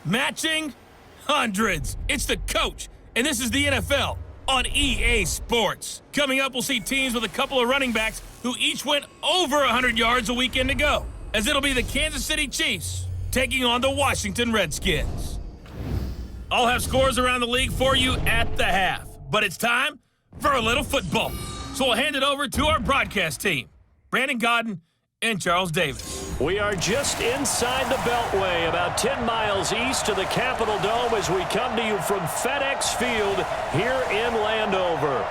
Matching hundreds. It's the coach, and this is the NFL on EA Sports. Coming up, we'll see teams with a couple of running backs who each went over 100 yards a weekend ago, as it'll be the Kansas City Chiefs taking on the Washington Redskins. I'll have scores around the league for you at the half, but it's time for a little football. So we'll hand it over to our broadcast team, Brandon Godden and Charles Davis. We are just inside the Beltway, about 10 miles east of the Capitol Dome as we come to you from FedEx Field here in Landover.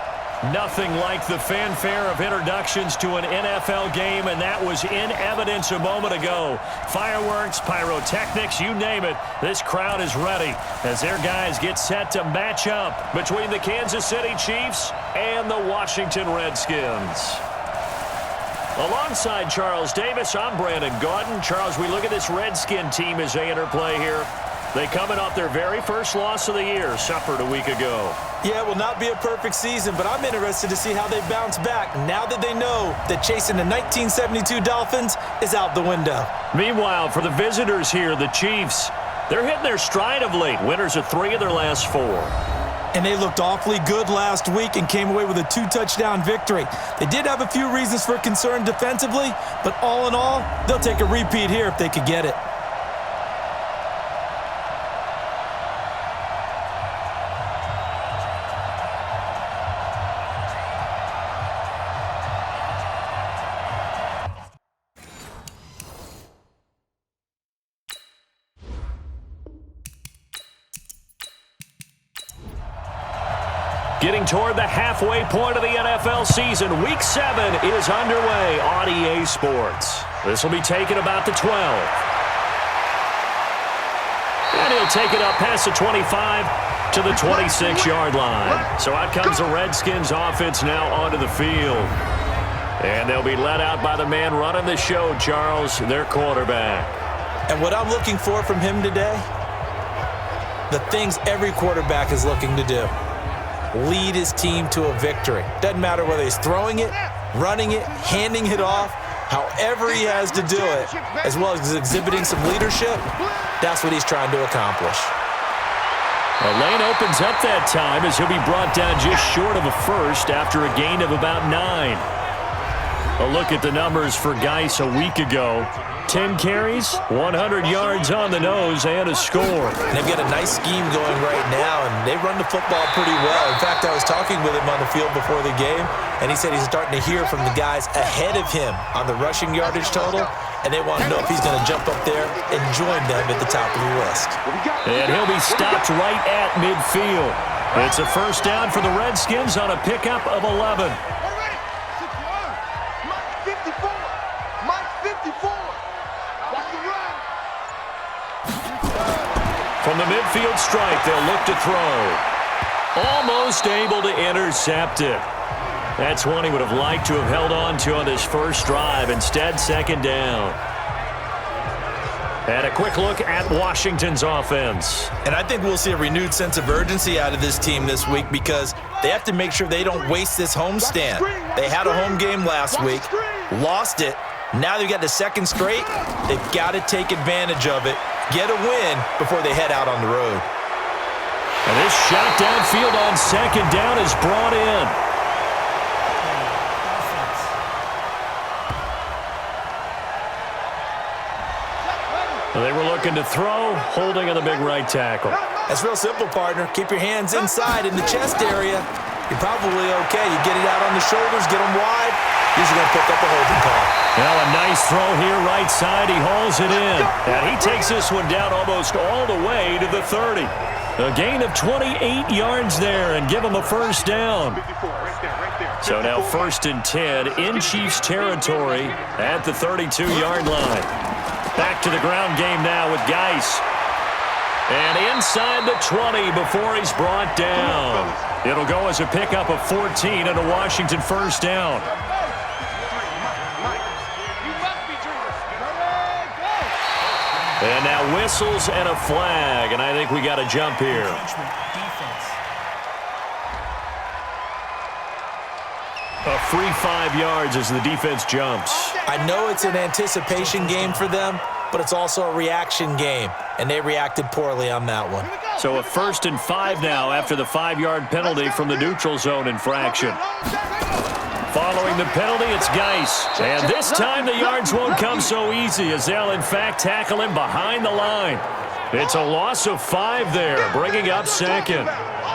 Nothing like the fanfare of introductions to an NFL game, and that was in evidence a moment ago. Fireworks, pyrotechnics, you name it, this crowd is ready as their guys get set to match up between the Kansas City Chiefs and the Washington Redskins. Alongside Charles Davis, I'm Brandon Godden. Charles, we look at this Redskin team as they interplay here. They coming off their very first loss of the year, suffered a week ago. Yeah, it will not be a perfect season, but I'm interested to see how they bounce back now that they know that chasing the 1972 Dolphins is out the window. Meanwhile, for the visitors here, the Chiefs, they're hitting their stride of late. Winners of 3 of their last 4. And they looked awfully good last week and came away with a 2-touchdown victory. They did have a few reasons for concern defensively, but all in all, they'll take a repeat here if they could get it. Getting toward the halfway point of the NFL season, Week 7 is underway on EA Sports. This will be taken about the 12. And he'll take it up past the 25 to the 26-yard line. So out comes the Redskins offense now onto the field. And they'll be led out by the man running the show, Charles, their quarterback. And what I'm looking for from him today, the things every quarterback is looking to do. Lead his team to a victory. Doesn't matter whether he's throwing it, running it, handing it off, however he has to do it, as well as exhibiting some leadership, that's what he's trying to accomplish. A lane opens up that time as he'll be brought down just short of a first after a gain of about 9. A look at the numbers for Geis a week ago. 10 carries, 100 yards on the nose, and a score. And they've got a nice scheme going right now, and they run the football pretty well. In fact, I was talking with him on the field before the game, and he said he's starting to hear from the guys ahead of him on the rushing yardage total, and they want to know if he's going to jump up there and join them at the top of the list. And he'll be stopped right at midfield. It's a first down for the Redskins on a pickup of 11. From the midfield strike, they'll look to throw. Almost able to intercept it. That's one he would have liked to have held on to on his first drive. Instead, second down. And a quick look at Washington's offense. And I think we'll see a renewed sense of urgency out of this team this week because they have to make sure they don't waste this homestand. They had a home game last week, lost it. Now they've got the second straight. They've got to take advantage of it, get a win before they head out on the road. And this shot downfield on second down is brought in. They were looking to throw, holding on the big right tackle. That's real simple, partner. Keep your hands inside in the chest area. You're probably okay. You get it out on the shoulders, get them wide. Usually going to pick up a holding call. Now a nice throw here, right side. He hauls it in. And he takes this one down almost all the way to the 30. A gain of 28 yards there and give him a first down. So now 1st and 10 in Chiefs territory at the 32-yard line. Back to the ground game now with Geis. And inside the 20 before he's brought down. It'll go as a pickup of 14 and a Washington first down. And now whistles and a flag, and I think we got a jump here. A free 5 yards as the defense jumps. I know it's an anticipation game for them, but it's also a reaction game, and they reacted poorly on that one. So a 1st and 5 now after the 5-yard penalty from the neutral zone infraction. Following the penalty, it's Geis. And this time the yards won't come so easy as they'll, in fact, tackle him behind the line. It's a loss of 5 there, bringing up 2nd.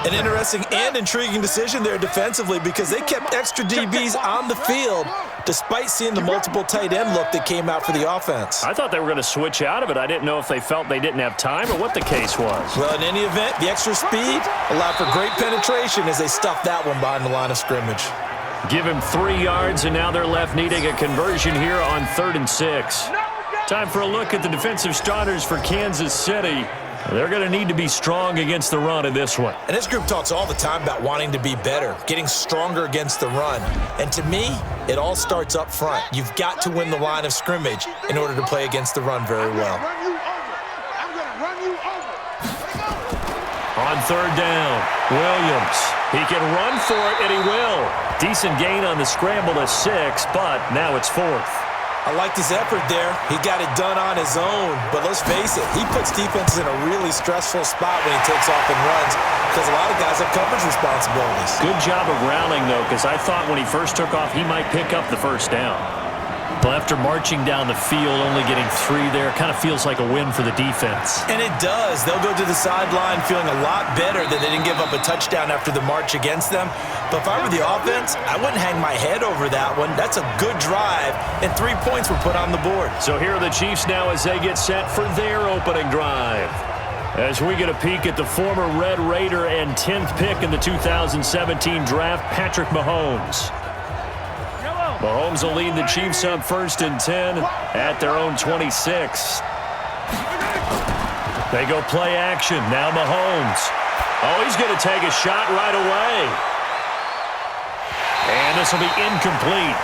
An interesting and intriguing decision there defensively because they kept extra DBs on the field despite seeing the multiple tight end look that came out for the offense. I thought they were going to switch out of it. I didn't know if they felt they didn't have time or what the case was. Well, in any event, the extra speed allowed for great penetration as they stuffed that one behind the line of scrimmage. Give him 3 yards, and now they're left needing a conversion here on 3rd and 6. Time for a look at the defensive starters for Kansas City. They're going to need to be strong against the run in this one. And this group talks all the time about wanting to be better, getting stronger against the run. And to me, it all starts up front. You've got to win the line of scrimmage in order to play against the run very well. On 3rd down, Williams. He can run for it, and he will. Decent gain on the scramble to 6, but now it's 4th. I liked his effort there. He got it done on his own. But let's face it, he puts defenses in a really stressful spot when he takes off and runs because a lot of guys have coverage responsibilities. Good job of rallying, though, because I thought when he first took off, he might pick up the 1st down. Well, after marching down the field, only getting 3 there, kind of feels like a win for the defense. And it does. They'll go to the sideline feeling a lot better that they didn't give up a touchdown after the march against them. But if I were the offense, I wouldn't hang my head over that one. That's a good drive, and 3 points were put on the board. So here are the Chiefs now as they get set for their opening drive. As we get a peek at the former Red Raider and 10th pick in the 2017 draft, Patrick Mahomes. Mahomes will lead the Chiefs up 1st and 10 at their own 26. They go play action. Now Mahomes. Oh, he's going to take a shot right away. And this will be incomplete.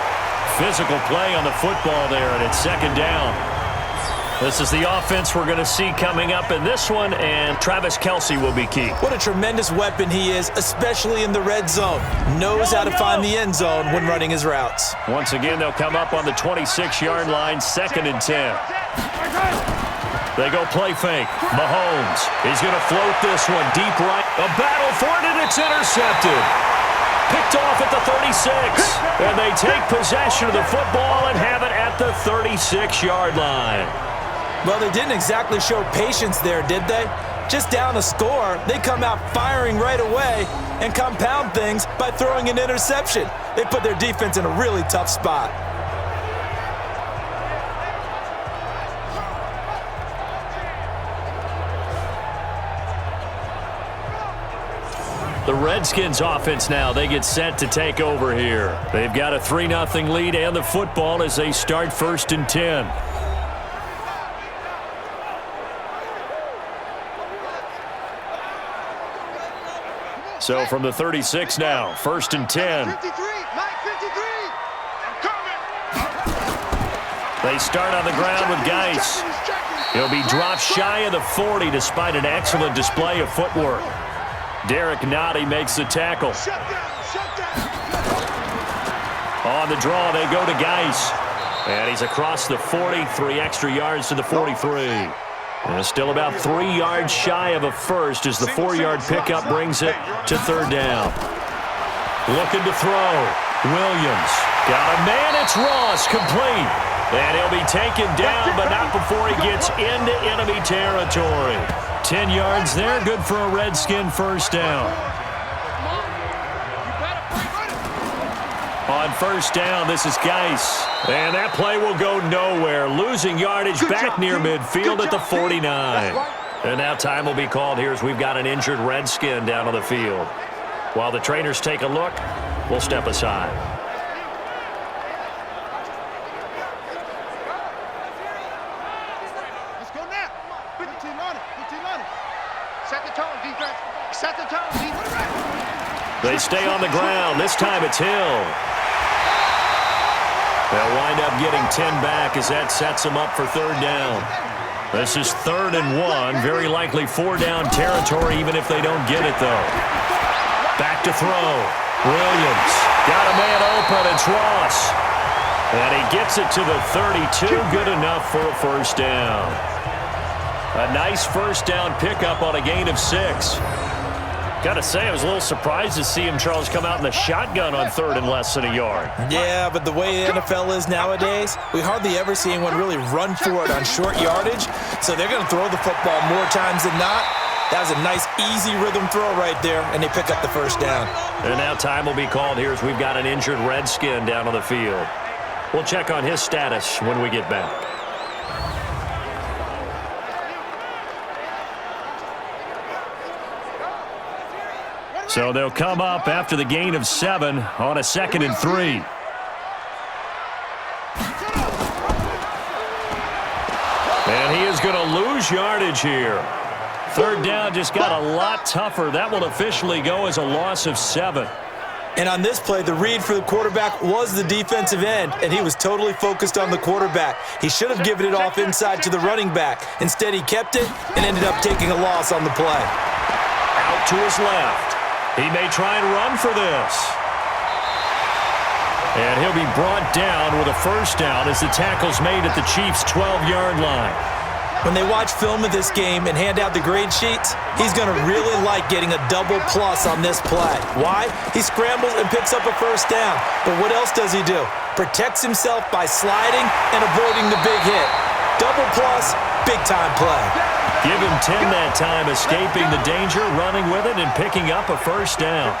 Physical play on the football there, and it's 2nd down. This is the offense we're going to see coming up in this one, and Travis Kelce will be key. What a tremendous weapon he is, especially in the red zone. Knows how to find the end zone when running his routes. Once again, they'll come up on the 26-yard line, 2nd and 10. They go play fake. Mahomes. He's going to float this one deep right. A battle for it, and it's intercepted. Picked off at the 36. And they take possession of the football and have it at the 36-yard line. Well, they didn't exactly show patience there, did they? Just down a score, they come out firing right away and compound things by throwing an interception. They put their defense in a really tough spot. The Redskins offense now, they get set to take over here. They've got a 3-0 lead and the football as they start 1st and 10. So from the 36 now, 1st and 10. They start on the ground with Geis. He'll be dropped shy of the 40 despite an excellent display of footwork. Derek Nottie makes the tackle. On the draw, they go to Geis. And he's across the 40, 3 extra yards to the 43. And still about 3 yards shy of a first as the 4-yard pickup brings it to 3rd down. Looking to throw. Williams. Got a man. It's Ross. Complete. And he'll be taken down, but not before he gets into enemy territory. 10 yards there. Good for a Redskin 1st down. On 1st down, this is Geis. And that play will go nowhere. Losing yardage back near midfield at the 49. And now time will be called here as we've got an injured Redskin down on the field. While the trainers take a look, we'll step aside. Let's go now. 15 on it. 15 on it. Set the tone, defense. Set the tone, defense. They stay on the ground. This time it's Hill. They'll wind up getting 10 back as that sets them up for 3rd down. This is 3rd and 1. Very likely 4-down territory even if they don't get it, though. Back to throw. Williams. Got a man open. It's Ross. And he gets it to the 32. Good enough for a first down. A nice first down pickup on a gain of 6. Got to say, I was a little surprised to see him, Charles, come out in the shotgun on 3rd and less than a yard. Yeah, but the way the NFL is nowadays, we hardly ever see anyone really run for it on short yardage. So they're going to throw the football more times than not. That was a nice, easy rhythm throw right there, and they pick up the first down. And now time will be called here as we've got an injured Redskin down on the field. We'll check on his status when we get back. So they'll come up after the gain of 7 on a 2nd and 3. And he is going to lose yardage here. 3rd down just got a lot tougher. That will officially go as a loss of 7. And on this play, the read for the quarterback was the defensive end, and he was totally focused on the quarterback. He should have given it off inside to the running back. Instead, he kept it and ended up taking a loss on the play. Out to his left. He may try and run for this. And he'll be brought down with a first down as the tackle's made at the Chiefs' 12-yard line. When they watch film of this game and hand out the grade sheets, he's going to really like getting a double plus on this play. Why? He scrambles and picks up a first down. But what else does he do? Protects himself by sliding and avoiding the big hit. Double plus, big-time play. Give him 10 that time, escaping the danger, running with it, and picking up a first down.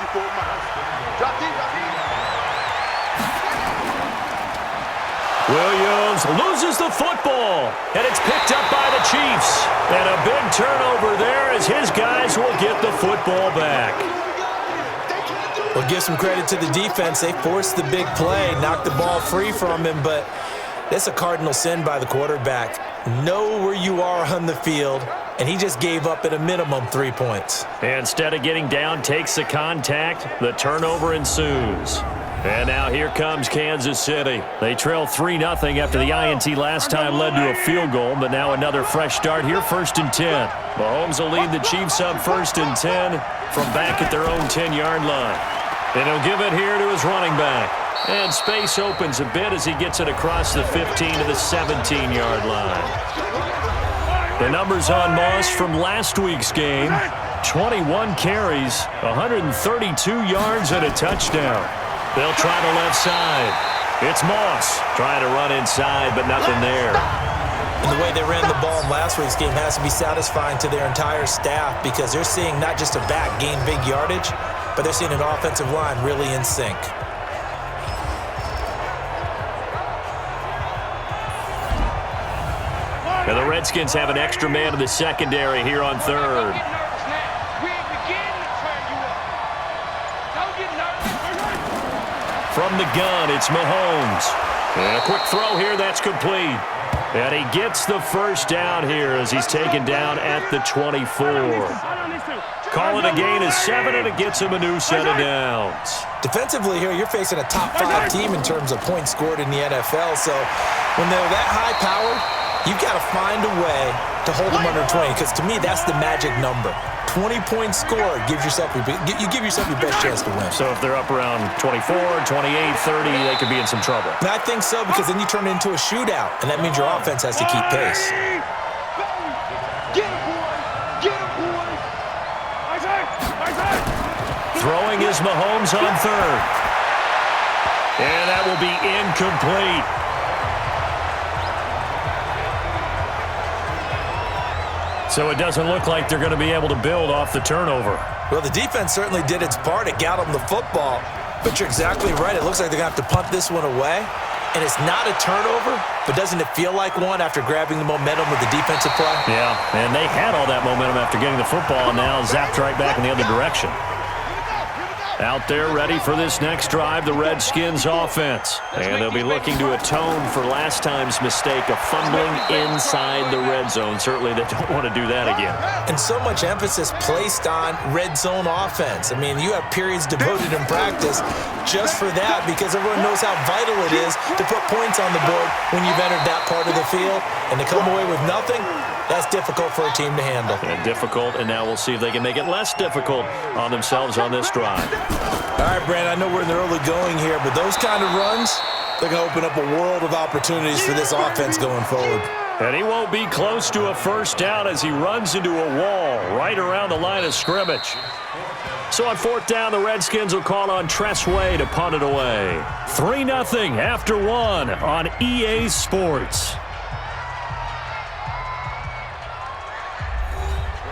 Williams loses the football, and it's picked up by the Chiefs. And a big turnover there as his guys will get the football back. Well, give some credit to the defense. They forced the big play, knocked the ball free from him, but that's a cardinal sin by the quarterback. Know where you are on the field, and he just gave up at a minimum 3 points. Instead of getting down, takes the contact. The turnover ensues. And now here comes Kansas City. They trail 3-0 after the INT last time led to a field goal, but now another fresh start here, 1st and 10. Mahomes will lead the Chiefs up 1st and 10 from back at their own 10-yard line. And he'll give it here to his running back. And space opens a bit as he gets it across the 15 to the 17-yard line. The numbers on Moss from last week's game, 21 carries, 132 yards and a touchdown. They'll try the left side. It's Moss trying to run inside, but nothing there. And the way they ran the ball in last week's game has to be satisfying to their entire staff because they're seeing not just a back gain big yardage, but they're seeing an offensive line really in sync. And the Redskins have an extra man in the secondary here on 3rd. From the gun, it's Mahomes. And a quick throw here, that's complete. And he gets the first down here as he's taken down at the 24. Call it a gain of 7, and it gets him a new set of downs. Defensively here, you're facing a top 5 team in terms of points scored in the NFL. So when they're that high-powered, you've got to find a way to hold them under 20, because to me, that's the magic number. 20 points scored gives yourself you give yourself your best chance to win. So if they're up around 24, 28, 30, they could be in some trouble. And I think so, because then you turn it into a shootout, and that means your offense has to keep pace. Throwing is Mahomes on 3rd. And that will be incomplete. So it doesn't look like they're going to be able to build off the turnover. Well, the defense certainly did its part. It got them the football. But you're exactly right. It looks like they're going to have to punt this one away. And it's not a turnover, but doesn't it feel like one after grabbing the momentum with the defensive play? Yeah, and they had all that momentum after getting the football, and now zapped right back in the other direction. Out there ready for this next drive, the Redskins offense. And they'll be looking to atone for last time's mistake of fumbling inside the red zone. Certainly they don't want to do that again. And so much emphasis placed on red zone offense. I mean, you have periods devoted in practice just for that, because everyone knows how vital it is to put points on the board when you've entered that part of the field. And to come away with nothing, that's difficult for a team to handle. And difficult, and now we'll see if they can make it less difficult on themselves on this drive. All right, Brandon, I know we're in the early going here, but those kind of runs, They're going to open up a world of opportunities for this offense going forward. And he won't be close to a first down as he runs into a wall right around the line of scrimmage. So on fourth down, the Redskins will call on Tressway to punt it away. 3-0 after 1 on EA Sports.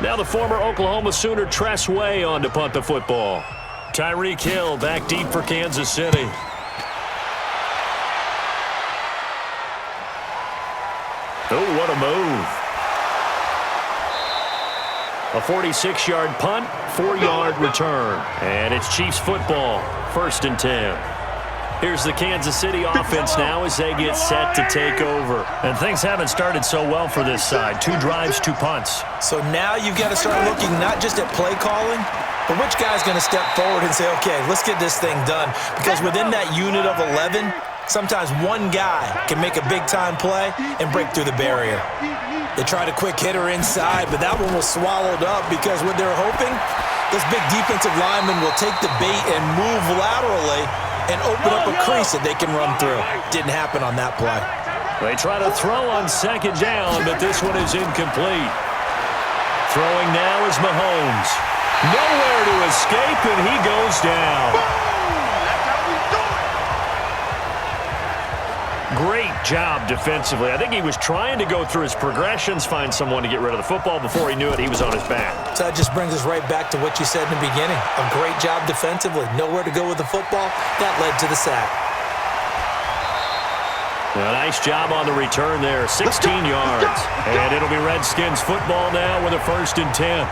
Now the former Oklahoma Sooner Tressway on to punt the football. Tyreek Hill back deep for Kansas City. Oh, what a move. A 46-yard punt, 4-yard return. And it's Chiefs football, 1st and 10. Here's the Kansas City offense now as they get set to take over. And things haven't started so well for this side. 2 drives, 2 punts. So now you've got to start looking not just at play calling, but which guy's going to step forward and say, okay, let's get this thing done. Because within that unit of 11, sometimes one guy can make a big-time play and break through the barrier. They tried a quick hitter inside, but that one was swallowed up because what they're hoping, this big defensive lineman will take the bait and move laterally and open up a crease that they can run through. Didn't happen on that play. They try to throw on 2nd down, but this one is incomplete. Throwing now is Mahomes. Nowhere to escape, and he goes down. Great job defensively. I think he was trying to go through his progressions, find someone to get rid of the football. Before he knew it, he was on his back. So that just brings us right back to what you said in the beginning. A great job defensively. Nowhere to go with the football. That led to the sack. A nice job on the return there. 16 yards. And it'll be Redskins football now with a 1st and 10.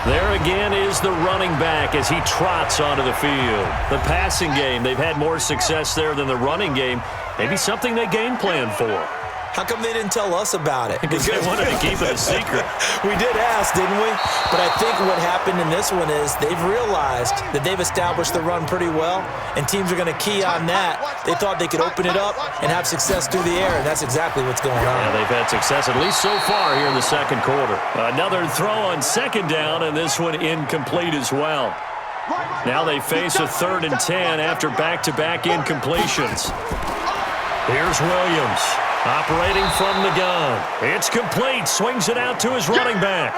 There again is the running back as he trots onto the field. The passing game, they've had more success there than the running game. Maybe something they game plan for. How come they didn't tell us about it? Because they wanted to keep it a secret. We did ask, didn't we? But I think what happened in this one is they've realized that they've established the run pretty well, and teams are going to key on that. They thought they could open it up and have success through the air, and that's exactly what's going on. Yeah, they've had success, at least so far here in the 2nd quarter. Another throw on 2nd down, and this one incomplete as well. Now they face a 3rd and 10 after back-to-back incompletions. Here's Williams. Operating from the gun. It's complete. Swings it out to his running back.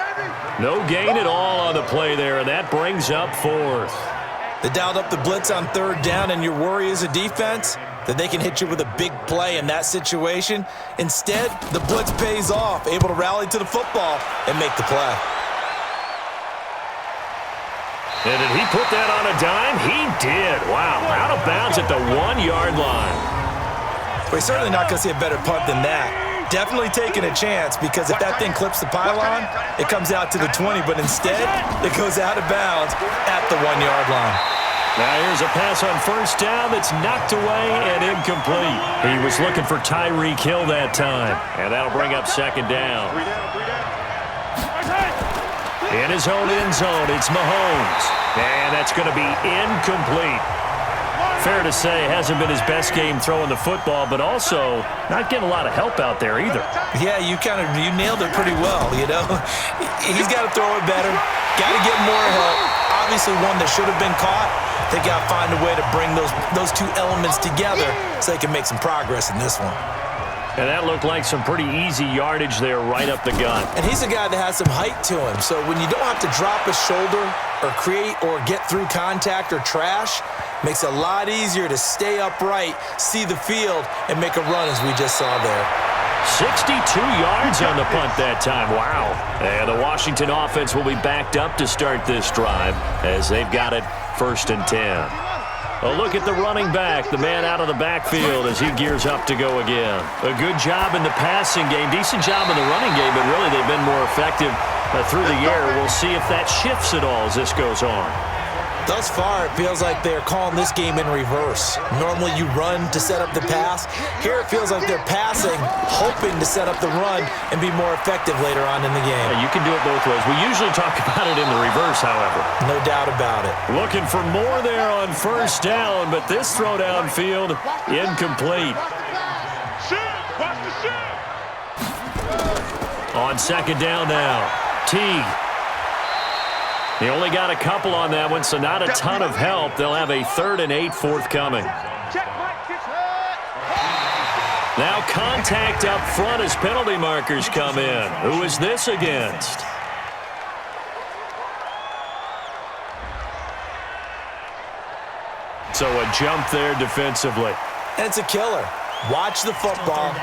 No gain at all on the play there, and that brings up 4th. They dialed up the blitz on 3rd down, and your worry as a defense that they can hit you with a big play in that situation. Instead, the blitz pays off, able to rally to the football and make the play. And did he put that on a dime? He did. Wow. Out of bounds at the 1-yard line. We're certainly not going to see a better punt than that. Definitely taking a chance because if that thing clips the pylon, it comes out to the 20, but instead, it goes out of bounds at the 1-yard line. Now here's a pass on 1st down that's knocked away and incomplete. He was looking for Tyreek Hill that time, and that'll bring up 2nd down. In his own end zone, it's Mahomes, and that's going to be incomplete. Fair to say, hasn't been his best game throwing the football, but also not getting a lot of help out there either. Yeah, you nailed it pretty well, you know. He's got to throw it better, got to get more help. Obviously one that should have been caught. They got to find a way to bring those 2 elements together so they can make some progress in this one. And that looked like some pretty easy yardage there right up the gut. And he's a guy that has some height to him, so when you don't have to drop a shoulder or create or get through contact or trash, makes it a lot easier to stay upright, see the field, and make a run as we just saw there. 62 yards on the punt that time. Wow. And the Washington offense will be backed up to start this drive as they've got it 1st and 10. A look at the running back, the man out of the backfield as he gears up to go again. A good job in the passing game, decent job in the running game, but really they've been more effective through the air. We'll see if that shifts at all as this goes on. Thus far, it feels like they're calling this game in reverse. Normally you run to set up the pass. Here it feels like they're passing, hoping to set up the run and be more effective later on in the game. Yeah, you can do it both ways. We usually talk about it in the reverse, however. No doubt about it. Looking for more there on 1st down, but this throw downfield, incomplete. On 2nd down now, Teague. They only got a couple on that one, so not a ton of help. They'll have a 3rd and 8 forthcoming. Now contact up front as penalty markers come in. Who is this against? So a jump there defensively. And it's a killer. Watch the football.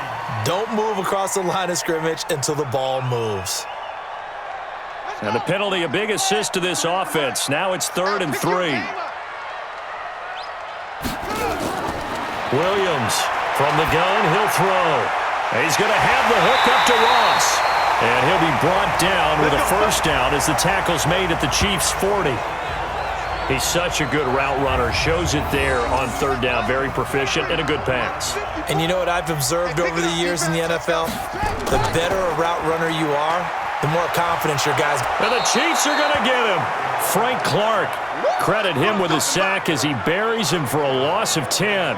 Don't move across the line of scrimmage until the ball moves. And the penalty, a big assist to this offense. Now it's 3rd and 3. Williams from the gun, he'll throw. He's going to have the hook up to Ross. And he'll be brought down with a first down as the tackle's made at the Chiefs' 40. He's such a good route runner. Shows it there on 3rd down. Very proficient and a good pass. And you know what I've observed over the years in the NFL? The better a route runner you are, the more confidence your guys. And the Chiefs are going to get him. Frank Clark. Credit him with a sack as he buries him for a loss of 10.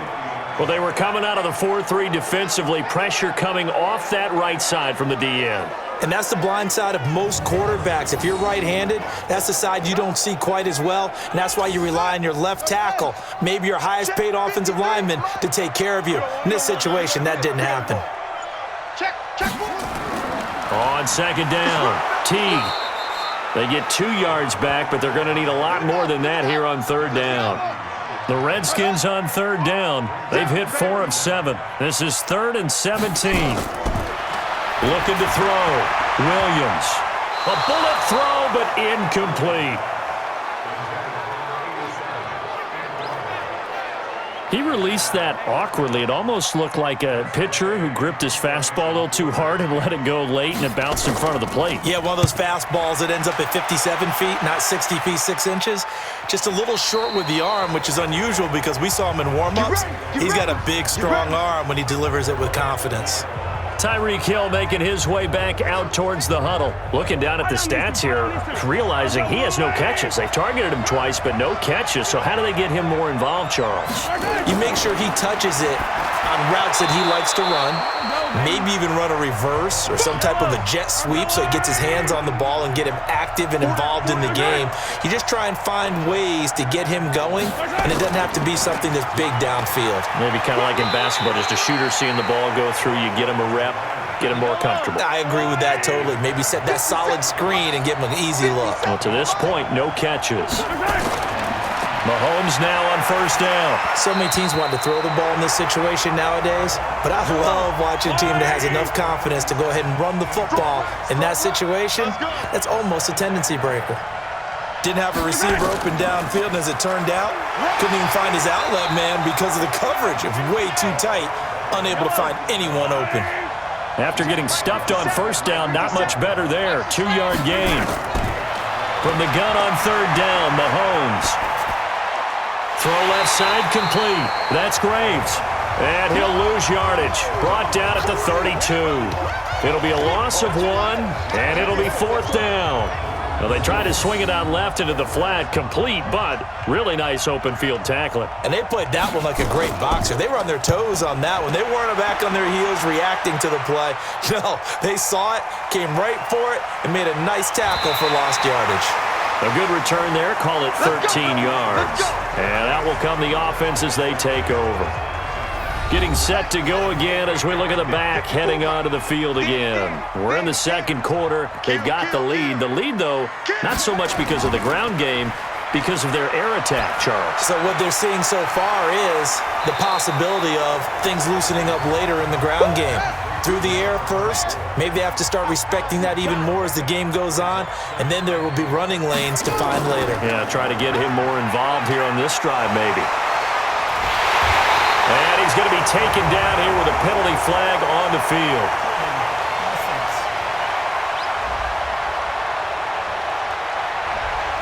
Well, they were coming out of the 4-3 defensively. Pressure coming off that right side from the DN. And that's the blind side of most quarterbacks. If you're right-handed, that's the side you don't see quite as well, and that's why you rely on your left tackle, maybe your highest-paid offensive lineman, to take care of you. In this situation, that didn't happen. Check. On 2nd down, Teague. They get 2 yards back, but they're going to need a lot more than that here on 3rd down. The Redskins on 3rd down. They've hit 4 of 7. This is 3rd and 17. Looking to throw. Williams. A bullet throw, but incomplete. He released that awkwardly. It almost looked like a pitcher who gripped his fastball a little too hard and let it go late, and it bounced in front of the plate. Yeah, one of those fastballs that ends up at 57 feet, not 60 feet, 6 inches. Just a little short with the arm, which is unusual because we saw him in warm-ups. He's got a big, strong arm when he delivers it with confidence. Tyreek Hill making his way back out towards the huddle. Looking down at the stats here, realizing he has no catches. They've targeted him twice, but no catches. So how do they get him more involved, Charles? You make sure he touches it on routes that he likes to run, maybe even run a reverse or some type of a jet sweep so he gets his hands on the ball and get him active and involved in the game. You just try and find ways to get him going, and it doesn't have to be something that's big downfield. Maybe kind of like in basketball, just a shooter seeing the ball go through, you get him a rep, get him more comfortable. I agree with that totally. Maybe set that solid screen and give him an easy look. Well, to this point, no catches. Mahomes now on 1st down. So many teams want to throw the ball in this situation nowadays, but I love watching a team that has enough confidence to go ahead and run the football. In that situation, that's almost a tendency breaker. Didn't have a receiver open downfield, and as it turned out, couldn't even find his outlet man because of the coverage. It was way too tight, unable to find anyone open. After getting stuffed on 1st down, not much better there. 2-yard gain. From the gun on 3rd down, Mahomes. Throw left side complete. That's Graves. And he'll lose yardage. Brought down at the 32. It'll be a loss of 1, and it'll be 4th down. Well, they try to swing it out left into the flat, complete, but really nice open field tackling. And they played that one like a great boxer. They were on their toes on that one. They weren't back on their heels reacting to the play. No, they saw it, came right for it, and made a nice tackle for lost yardage. A good return there, call it 13 yards. And that will come the offense as they take over. Getting set to go again as we look at the back, heading onto the field again. We're in the 2nd quarter. They've got the lead. The lead, though, not so much because of the ground game, because of their air attack, Charles. So what they're seeing so far is the possibility of things loosening up later in the ground game. Through the air first, maybe they have to start respecting that even more as the game goes on, and then there will be running lanes to find later. Yeah, try to get him more involved here on this drive, maybe. And he's going to be taken down here with a penalty flag on the field.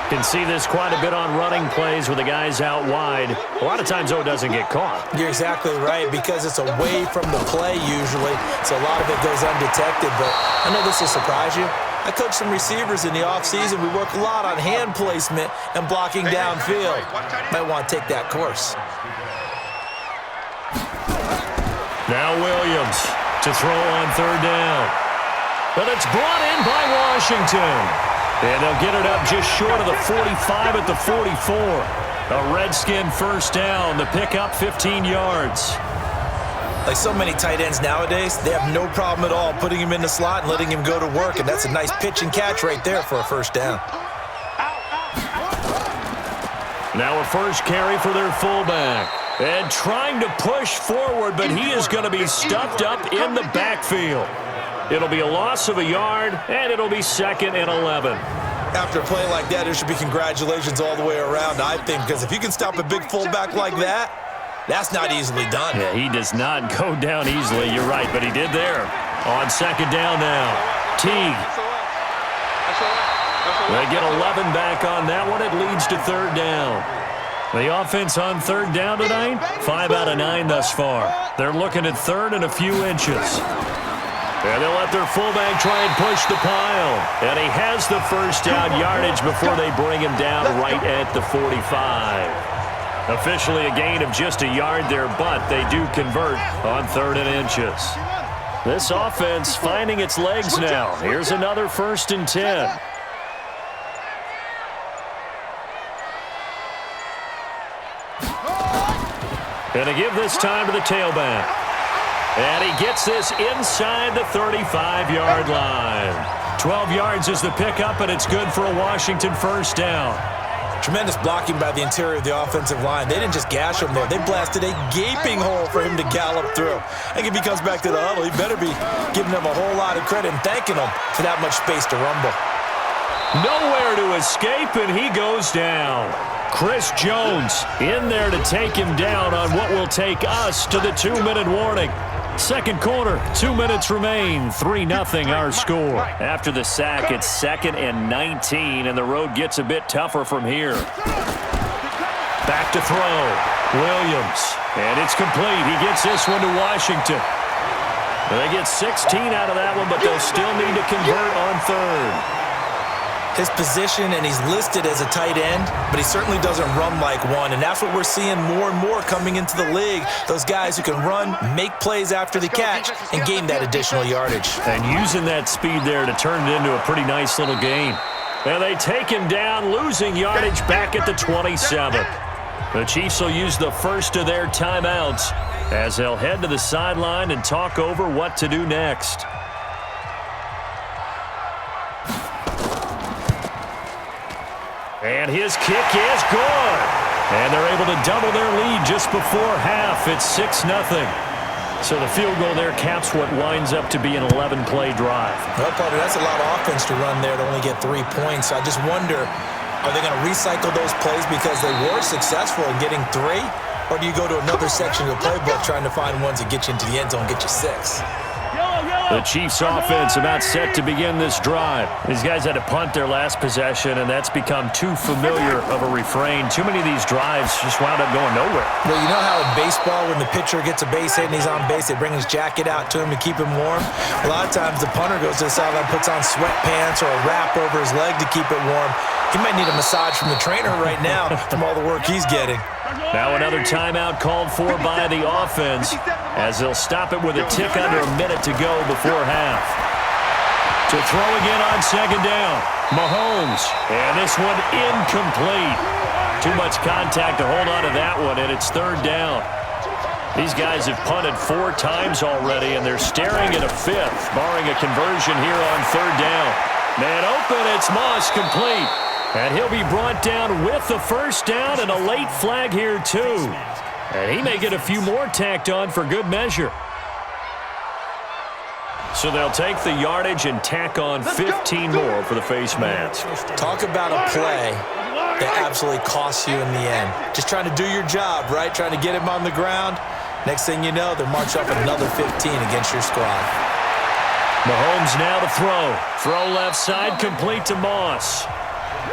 Can see this quite a bit on running plays with the guys out wide. A lot of times, though, it doesn't get caught. You're exactly right, because it's away from the play usually, so a lot of it goes undetected. But I know this will surprise you. I coach some receivers in the offseason. We work a lot on hand placement and blocking downfield. Might want to take that course. Now Williams to throw on 3rd down. But it's brought in by Washington. And they'll get it up just short of the 45 at the 44. A Redskin 1st down. The pickup 15 yards. Like so many tight ends nowadays, they have no problem at all putting him in the slot and letting him go to work, and that's a nice pitch and catch right there for a first down. Now a first carry for their fullback. And trying to push forward, but he is going to be stuffed up in the backfield. It'll be a loss of a yard, and it'll be 2nd and 11. After a play like that, there should be congratulations all the way around, I think, because if you can stop a big fullback like that, that's not easily done. Yeah, he does not go down easily. You're right, but he did there. On 2nd down now. Teague. They get 11 back on that one. It leads to 3rd down. The offense on 3rd down tonight, 5 out of 9 thus far. They're looking at 3rd and a few inches. And they'll let their fullback try and push the pile. And he has the first down yardage before they bring him down right at the 45. Officially a gain of just a yard there, but they do convert on 3rd and inches. This offense finding its legs now. Here's another 1st and 10. And to give this time to the tailback. And he gets this inside the 35-yard line. 12 yards is the pickup, and it's good for a Washington first down. Tremendous blocking by the interior of the offensive line. They didn't just gash him there. They blasted a gaping hole for him to gallop through. I think if he comes back to the huddle, he better be giving them a whole lot of credit and thanking them for that much space to rumble. Nowhere to escape, and he goes down. Chris Jones in there to take him down on what will take us to the 2-minute warning. Second quarter, 2 minutes remain. 3-0 our score. After the sack, it's 2nd and 19, and the road gets a bit tougher from here. Back to throw. Williams. And it's complete. He gets this one to Washington. They get 16 out of that one, but they'll still need to convert on 3rd. His position, and he's listed as a tight end, but he certainly doesn't run like one, and that's what we're seeing more and more coming into the league. Those guys who can run, make plays after the catch, and gain that additional yardage. And using that speed there to turn it into a pretty nice little gain. And they take him down, losing yardage back at the 27. The Chiefs will use the first of their timeouts as they'll head to the sideline and talk over what to do next. And his kick is good. And they're able to double their lead just before half. It's 6-0. So the field goal there caps what winds up to be an 11-play drive. Well, Parker, that's a lot of offense to run there to only get 3 points. I just wonder, are they going to recycle those plays because they were successful in getting 3? Or do you go to another section of the playbook trying to find ones that get you into the end zone and get you 6? The Chiefs offense about set to begin this drive. These guys had to punt their last possession, and that's become too familiar of a refrain. Too many of these drives just wound up going nowhere. Well, you know how in baseball when the pitcher gets a base hit and he's on base, they bring his jacket out to him to keep him warm? A lot of times the punter goes to the sideline, puts on sweatpants or a wrap over his leg to keep it warm. He might need a massage from the trainer right now from all the work he's getting. Now another timeout called for by the offense as they'll stop it with a tick under a minute to go before half. To throw again on 2nd down, Mahomes. And this one incomplete. Too much contact to hold on to that one, and it's 3rd down. These guys have punted 4 times already, and they're staring at a 5th, barring a conversion here on 3rd down. Man open, it's Moss, complete. And he'll be brought down with the first down and a late flag here, too. And he may get a few more tacked on for good measure. So they'll take the yardage and tack on 15 more for the face mask. Talk about a play that absolutely costs you in the end. Just trying to do your job, right? Trying to get him on the ground. Next thing you know, they'll march up another 15 against your squad. Mahomes now to throw. Throw left side, complete to Moss.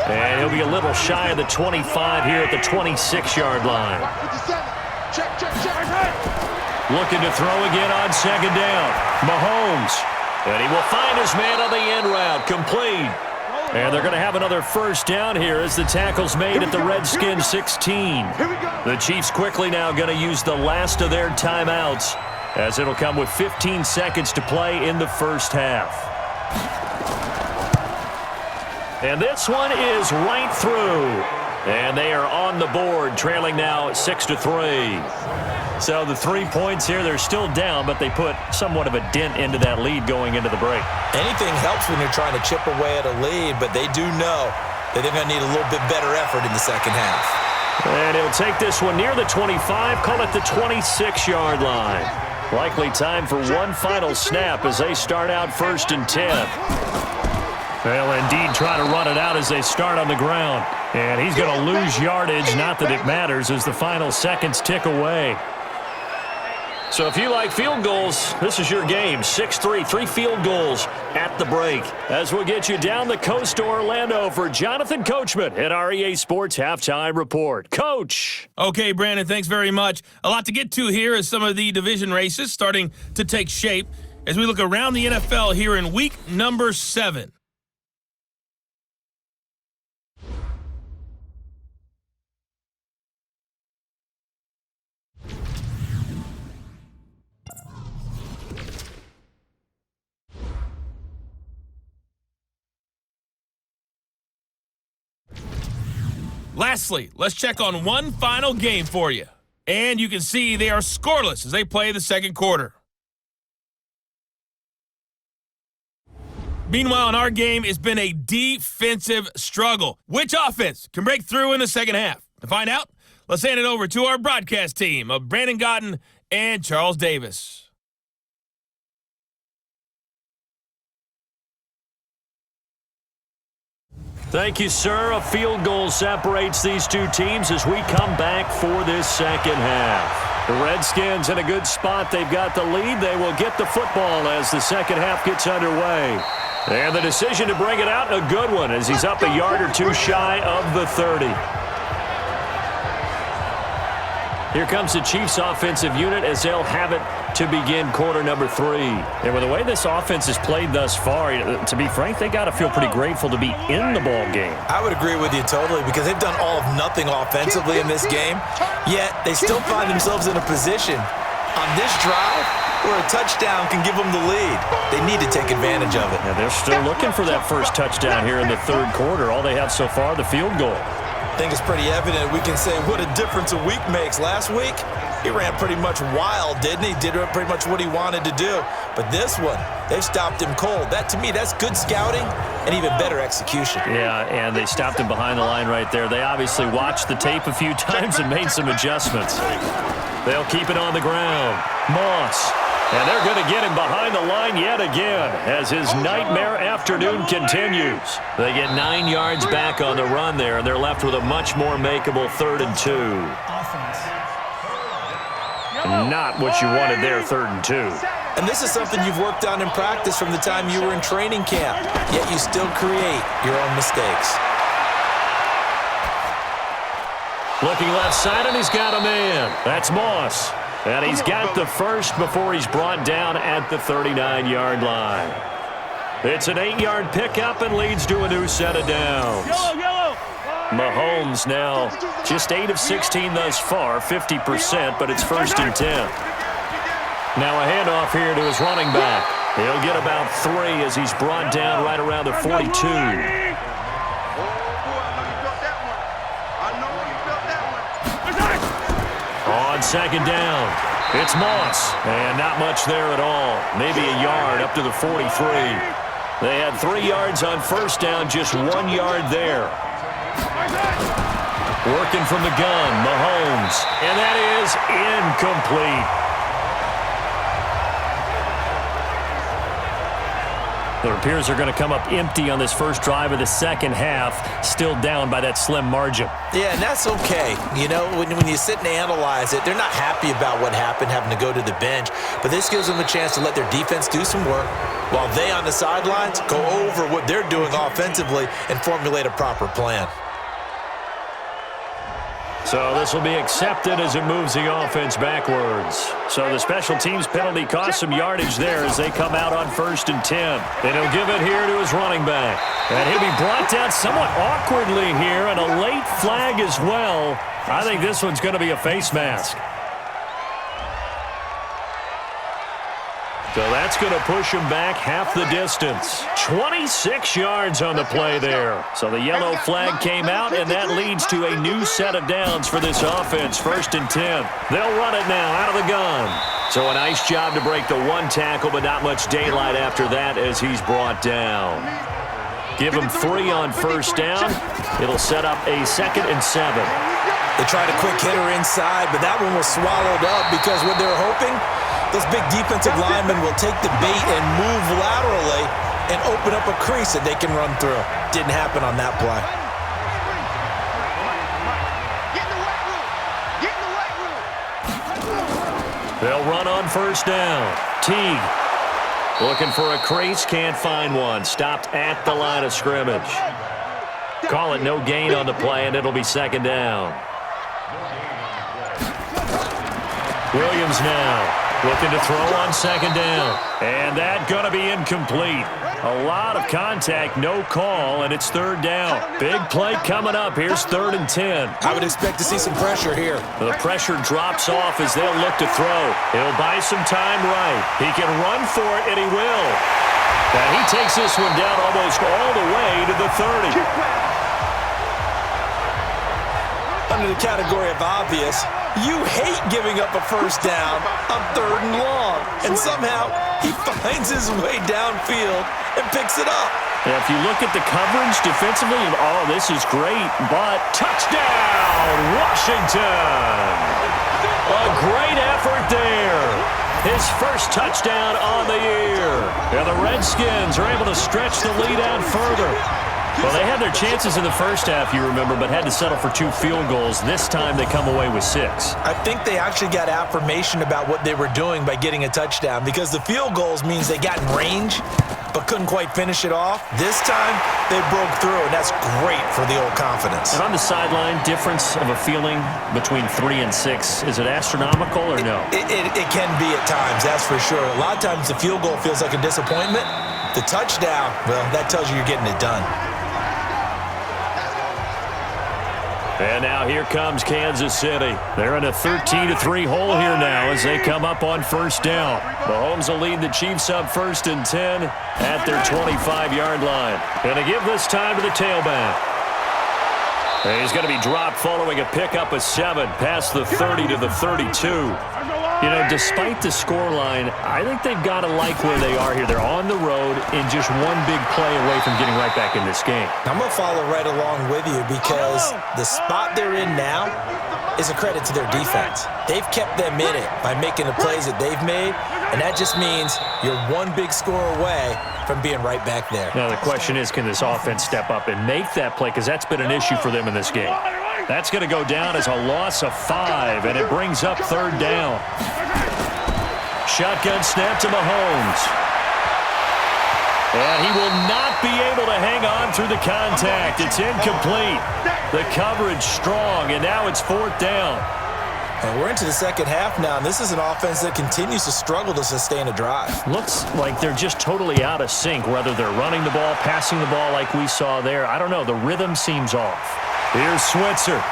And he'll be a little shy of the 25 here at the 26-yard line. Looking to throw again on 2nd down. Mahomes. And he will find his man on the end route. Complete. And they're going to have another first down here as the tackle's made at the Redskins 16. The Chiefs quickly now going to use the last of their timeouts as it'll come with 15 seconds to play in the first half. And this one is right through. And they are on the board, trailing now 6-3. So the 3 points here, they're still down, but they put somewhat of a dent into that lead going into the break. Anything helps when you're trying to chip away at a lead, but they do know that they're going to need a little bit better effort in the second half. And he'll take this one near the 25, call it the 26-yard line. Likely time for one final snap as they start out 1st and 10. They'll indeed try to run it out as they start on the ground. And he's going to lose yardage, not that it matters, as the final seconds tick away. So if you like field goals, this is your game. 6-3, 3 field goals at the break. As we'll get you down the coast to Orlando for Jonathan Coachman at our EA Sports Halftime Report. Coach. Okay, Brandon, thanks very much. A lot to get to here as some of the division races starting to take shape as we look around the NFL here in week number 7. Lastly, let's check on one final game for you. And you can see they are scoreless as they play the second quarter. Meanwhile, in our game, it's been a defensive struggle. Which offense can break through in the second half? To find out, let's hand it over to our broadcast team of Brandon Godden and Charles Davis. Thank you, sir. A field goal separates these two teams as we come back for this second half. The Redskins in a good spot. They've got the lead. They will get the football as the second half gets underway. And the decision to bring it out, a good one, as he's up a yard or two shy of the 30. Here comes the Chiefs' offensive unit as they'll have it to begin quarter number 3. And with the way this offense has played thus far, to be frank, they got to feel pretty grateful to be in the ball game. I would agree with you totally because they've done all of nothing offensively in this game, yet they still find themselves in a position on this drive where a touchdown can give them the lead. They need to take advantage of it. Yeah, they're still looking for that first touchdown here in the third quarter. All they have so far, the field goal. I think it's pretty evident. We can say what a difference a week makes. Last week, he ran pretty much wild, didn't he? Did pretty much what he wanted to do. But this one, they've stopped him cold. That, to me, that's good scouting and even better execution. Yeah, and they stopped him behind the line right there. They obviously watched the tape a few times and made some adjustments. They'll keep it on the ground. Moss. And they're going to get him behind the line yet again as his nightmare afternoon continues. They get 9 yards back on the run there, and they're left with a much more makeable 3rd and 2. Not what you wanted there, 3rd and 2. And this is something you've worked on in practice from the time you were in training camp, yet you still create your own mistakes. Looking left side, and he's got a man. That's Moss. And he's got the first before he's brought down at the 39-yard line. It's an 8-yard pickup and leads to a new set of downs. Mahomes now just 8 of 16 thus far, 50%, but it's 1st and 10. Now a handoff here to his running back. He'll get about 3 as he's brought down right around the 42. On second down, it's Moss, and not much there at all. Maybe a yard up to the 43. They had 3 yards on first down, just 1 yard there. Working from the gun, Mahomes, and that is incomplete. It appears they're going to come up empty on this first drive of the second half, still down by that slim margin. Yeah, and that's okay. You know, when you sit and analyze it, they're not happy about what happened, having to go to the bench, but this gives them a chance to let their defense do some work while they on the sidelines go over what they're doing offensively and formulate a proper plan. So this will be accepted as it moves the offense backwards. So the special teams penalty cost some yardage there as they come out on 1st and 10. And he'll give it here to his running back. And he'll be brought down somewhat awkwardly here, and a late flag as well. I think this one's going to be a face mask. So that's going to push him back half the distance. 26 yards on the play there. So the yellow flag came out, and that leads to a new set of downs for this offense. 1st and 10. They'll run it now out of the gun. So a nice job to break the one tackle, but not much daylight after that as he's brought down. Give him 3 on 1st down. It'll set up a 2nd and 7. They tried a quick hitter inside, but that one was swallowed up because what they were hoping, those big defensive linemen will take the bait and move laterally and open up a crease that they can run through. Didn't happen on that play. Get in the weight room. Get in the weight room. They'll run on 1st down. Teague looking for a crease, can't find one. Stopped at the line of scrimmage. Call it no gain on the play, and it'll be 2nd down. Williams now looking to throw on 2nd down. And that going to be incomplete. A lot of contact, no call, and it's 3rd down. Big play coming up. Here's 3rd and 10. I would expect to see some pressure here. The pressure drops off as they'll look to throw. He'll buy some time right. He can run for it, and he will. And he takes this one down almost all the way to the 30. Under the category of obvious, you hate giving up a 1st down on 3rd and long. And somehow he finds his way downfield and picks it up. And if you look at the coverage defensively, oh, this is great. But touchdown, Washington. A great effort there. His first touchdown on the year. And the Redskins are able to stretch the lead out further. Well, they had their chances in the first half, you remember, but had to settle for 2 field goals. This time they come away with 6. I think they actually got affirmation about what they were doing by getting a touchdown because the field goals means they got in range but couldn't quite finish it off. This time they broke through, and that's great for the old confidence. And on the sideline, difference of a feeling between 3 and 6, is it astronomical or no? It can be at times, that's for sure. A lot of times the field goal feels like a disappointment. The touchdown, well, that tells you you're getting it done. And now here comes Kansas City. They're in a 13-3 hole here now as they come up on 1st down. Mahomes will lead the Chiefs up 1st and 10 at their 25-yard line. Going to give this time to the tailback. And he's going to be dropped following a pickup of 7 past the 30 to the 32. You know, despite the scoreline, I think they've got to like where they are here. They're on the road and just one big play away from getting right back in this game. I'm going to follow right along with you because the spot they're in now is a credit to their defense. They've kept them in it by making the plays that they've made, and that just means you're one big score away from being right back there. Now the question is, can this offense step up and make that play? Because that's been an issue for them in this game. That's going to go down as a loss of 5, and it brings up 3rd down. Shotgun snap to Mahomes. And he will not be able to hang on through the contact. It's incomplete. The coverage strong, and now it's 4th down. And we're into the second half now, and this is an offense that continues to struggle to sustain a drive. Looks like they're just totally out of sync, whether they're running the ball, passing the ball like we saw there. I don't know. The rhythm seems off. Here's Switzer.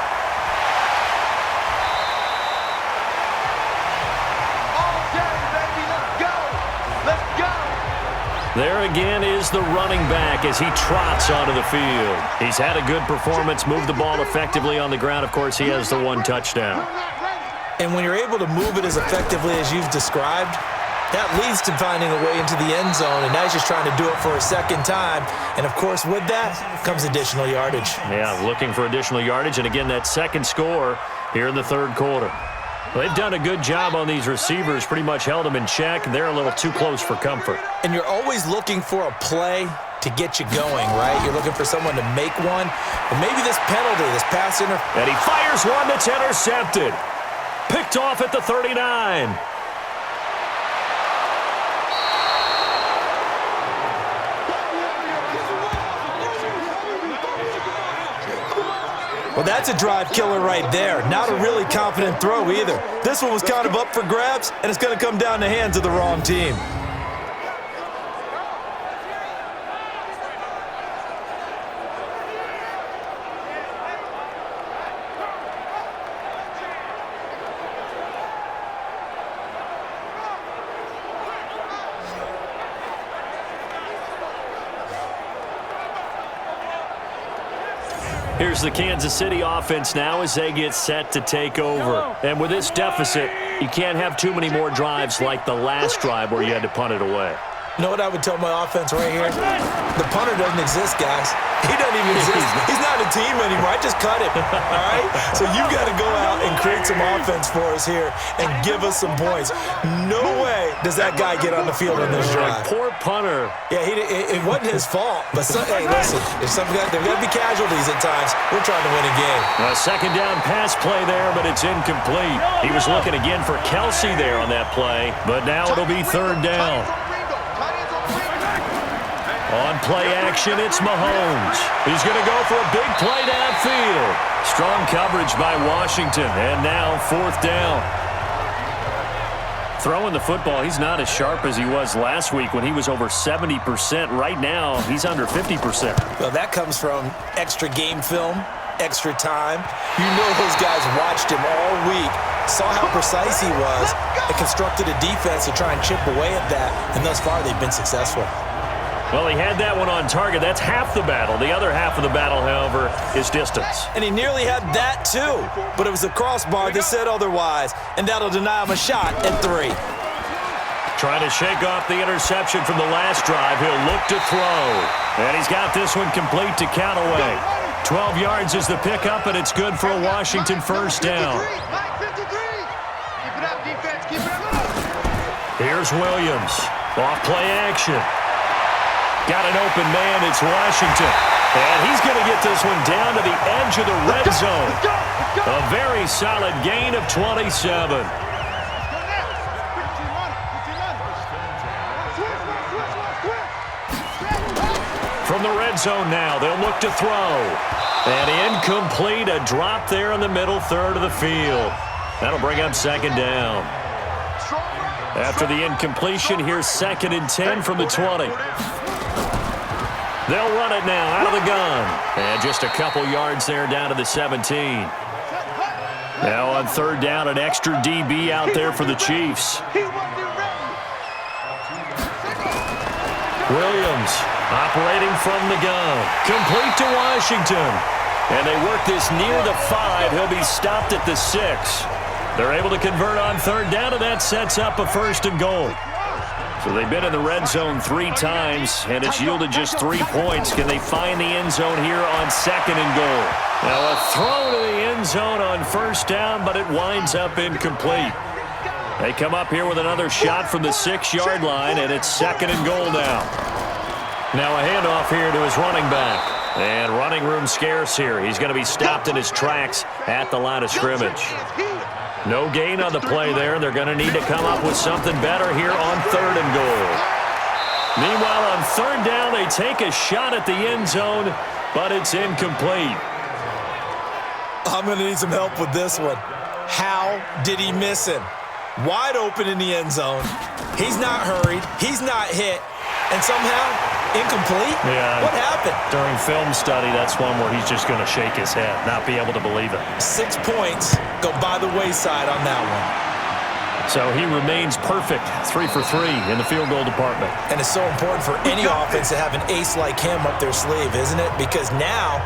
There again is the running back as he trots onto the field. He's had a good performance, moved the ball effectively on the ground. Of course, he has the 1 touchdown. And when you're able to move it as effectively as you've described, that leads to finding a way into the end zone, and now he's just trying to do it for a second time. And, of course, with that comes additional yardage. Yeah, looking for additional yardage, and again, that second score here in the 3rd quarter. They've done a good job on these receivers, pretty much held them in check. They're a little too close for comfort. And you're always looking for a play to get you going, right? You're looking for someone to make one. But maybe this penalty, this pass interference. And he fires one that's intercepted. Picked off at the 39. Well, that's a drive killer right there. Not a really confident throw either. This one was kind of up for grabs, and it's going to come down the hands of the wrong team. Here's the Kansas City offense now as they get set to take over. And with this deficit, you can't have too many more drives like the last drive where you had to punt it away. You know what I would tell my offense right here? The punter doesn't exist, guys. He doesn't even exist. He's not a team anymore. I just cut him, all right? So you got to go out and create some offense for us here and give us some points. No way does that guy get on the field on this drive. Poor punter. Yeah, it wasn't his fault. But, hey, listen, there's got to be casualties at times. We're trying to win a game. A second down pass play there, but it's incomplete. He was looking again for Kelsey there on that play, but now it'll be third down. On play action, it's Mahomes. He's going to go for a big play downfield. Strong coverage by Washington, and now fourth down. Throwing the football, he's not as sharp as he was last week when he was over 70%. Right now, he's under 50%. Well, that comes from extra game film, extra time. You know those guys watched him all week, saw how precise he was, and constructed a defense to try and chip away at that, and thus far they've been successful. Well, he had that one on target. That's half the battle. The other half of the battle, however, is distance. And he nearly had that, too. But it was the crossbar that said otherwise, and that'll deny him a shot at 3. Trying to shake off the interception from the last drive. He'll look to throw. And he's got this one complete to Callaway. 12 yards is the pickup, and it's good for a Washington first down. Here's Williams. Off play action. Got an open man, it's Washington. And he's going to get this one down to the edge of the red zone. A very solid gain of 27. From the red zone now, they'll look to throw. And incomplete, a drop there in the middle third of the field. That'll bring up second down. After the incompletion, here's 2nd and 10 from the 20. They'll run it now out of the gun. And just a couple yards there down to the 17. Now on third down, an extra DB out there for the Chiefs. Williams operating from the gun. Complete to Washington. And they work this near the 5. He'll be stopped at the 6. They're able to convert on third down, and that sets up a 1st and goal. So they've been in the red zone 3 times, and it's yielded just 3 points. Can they find the end zone here on 2nd and goal? Now a throw to the end zone on first down, but it winds up incomplete. They come up here with another shot from the 6-yard line, and it's 2nd and goal now. Now a handoff here to his running back. And running room scarce here. He's going to be stopped in his tracks at the line of scrimmage. No gain on the play there. They're going to need to come up with something better here on 3rd and goal. Meanwhile, on third down, they take a shot at the end zone, but it's incomplete. I'm going to need some help with this one. How did he miss him? Wide open in the end zone. He's not hurried. He's not hit. And somehow, incomplete? Yeah. What happened? During film study, that's one where he's just going to shake his head, not be able to believe it. 6 points go by the wayside on that one. So he remains perfect, 3 for 3 in the field goal department. And it's so important for any offense to have an ace like him up their sleeve, isn't it? Because now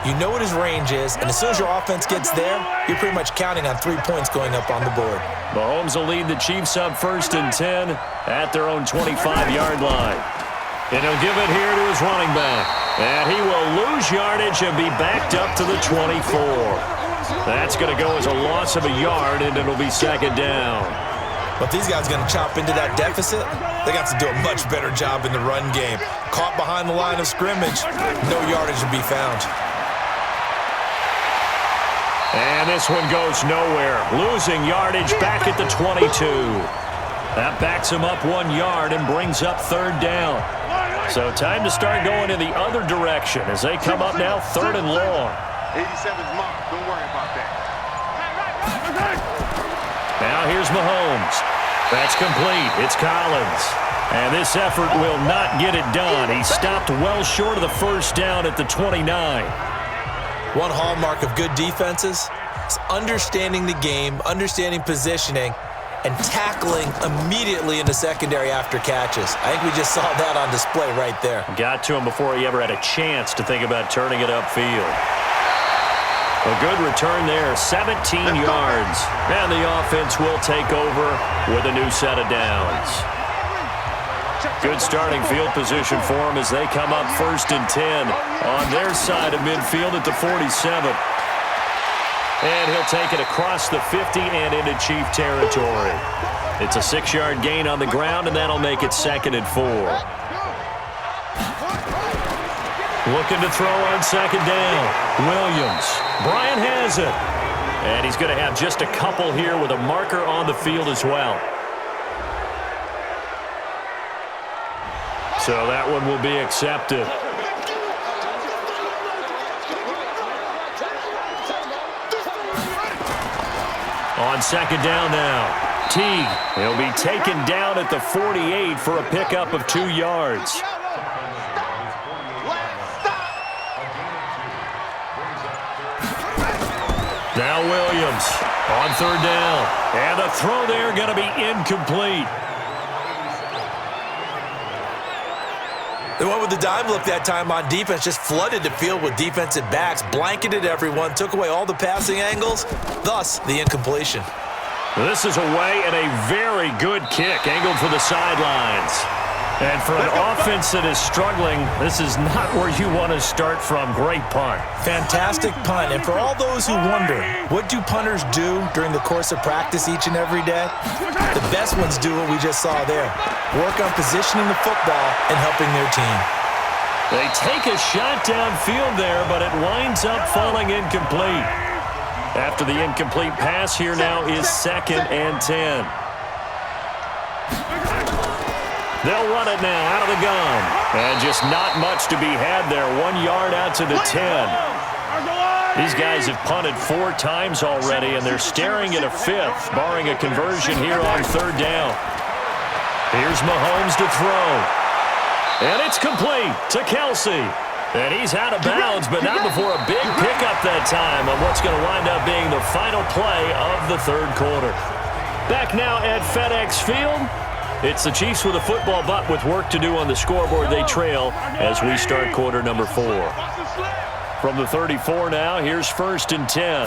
you know what his range is, and as soon as your offense gets there, you're pretty much counting on 3 points going up on the board. Mahomes will lead the Chiefs up 1st and 10 at their own 25-yard line. And he'll give it here to his running back. And he will lose yardage and be backed up to the 24. That's going to go as a loss of a yard, and it'll be 2nd down. But these guys are going to chop into that deficit. They got to do a much better job in the run game. Caught behind the line of scrimmage, no yardage to be found. And this one goes nowhere. Losing yardage back at the 22. That backs him up 1 yard and brings up third down. So time to start going in the other direction as they come up now 3rd and long. 87's mark. Don't worry about that. Now here's Mahomes. That's complete. It's Collins. And this effort will not get it done. He stopped well short of the first down at the 29. One hallmark of good defenses is understanding the game, understanding positioning, and tackling immediately in the secondary after catches. I think we just saw that on display right there. Got to him before he ever had a chance to think about turning it upfield. A good return there, 17 yards. And the offense will take over with a new set of downs. Good starting field position for them as they come up 1st and 10 on their side of midfield at the 47. And he'll take it across the 50 and into Chief territory. It's a 6-yard gain on the ground, and that'll make it 2nd and 4. Looking to throw on 2nd down. Williams. Bryant has it. And he's going to have just a couple here with a marker on the field as well. So that one will be accepted. On 2nd down now. Teague. He'll be taken down at the 48 for a pickup of 2 yards. Now Williams on 3rd down. And the throw there going to be incomplete. They went with the dime look that time on defense, just flooded the field with defensive backs, blanketed everyone, took away all the passing angles, thus the incompletion. This is away and a very good kick, angled for the sidelines. And for an offense that is struggling, this is not where you want to start from. Great punt. Fantastic punt. And for all those who wonder, what do punters do during the course of practice each and every day? The best ones do what we just saw there. Work on positioning the football and helping their team. They take a shot downfield there, but it winds up falling incomplete. After the incomplete pass, here now is 2nd and 10. They'll run it now out of the gun. And just not much to be had there. 1 yard out to the 10. These guys have punted 4 times already, and they're staring at a 5th, barring a conversion here on 3rd down. Here's Mahomes to throw. And it's complete to Kelsey. And he's out of bounds, but not before a big pickup that time on what's going to wind up being the final play of the 3rd quarter. Back now at FedEx Field. It's the Chiefs with a football, but with work to do on the scoreboard, they trail as we start quarter number 4. From the 34 now, here's 1st and 10.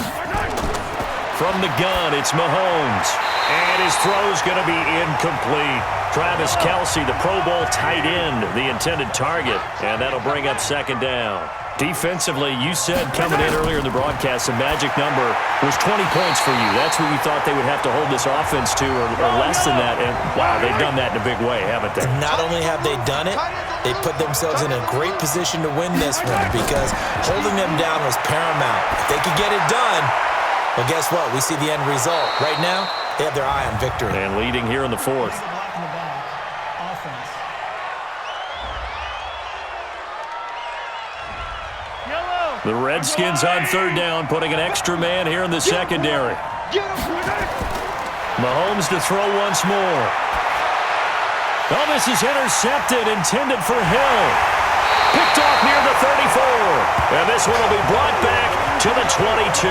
From the gun, it's Mahomes. And his throw's going to be incomplete. Travis Kelce, the Pro Bowl tight end, the intended target. And that'll bring up 2nd down. Defensively, you said coming in earlier in the broadcast, the magic number was 20 points for you. That's what you thought they would have to hold this offense to, or less than that. And, wow, they've done that in a big way, haven't they? Not only have they done it, they put themselves in a great position to win this one because holding them down was paramount. If they could get it done, well, guess what? We see the end result. Right now, they have their eye on victory. And leading here in the 4th. The Redskins on 3rd down, putting an extra man here in the secondary. Mahomes to throw once more. Oh, this is intercepted, intended for Hill. Picked off near the 34. And this one will be brought back to the 22.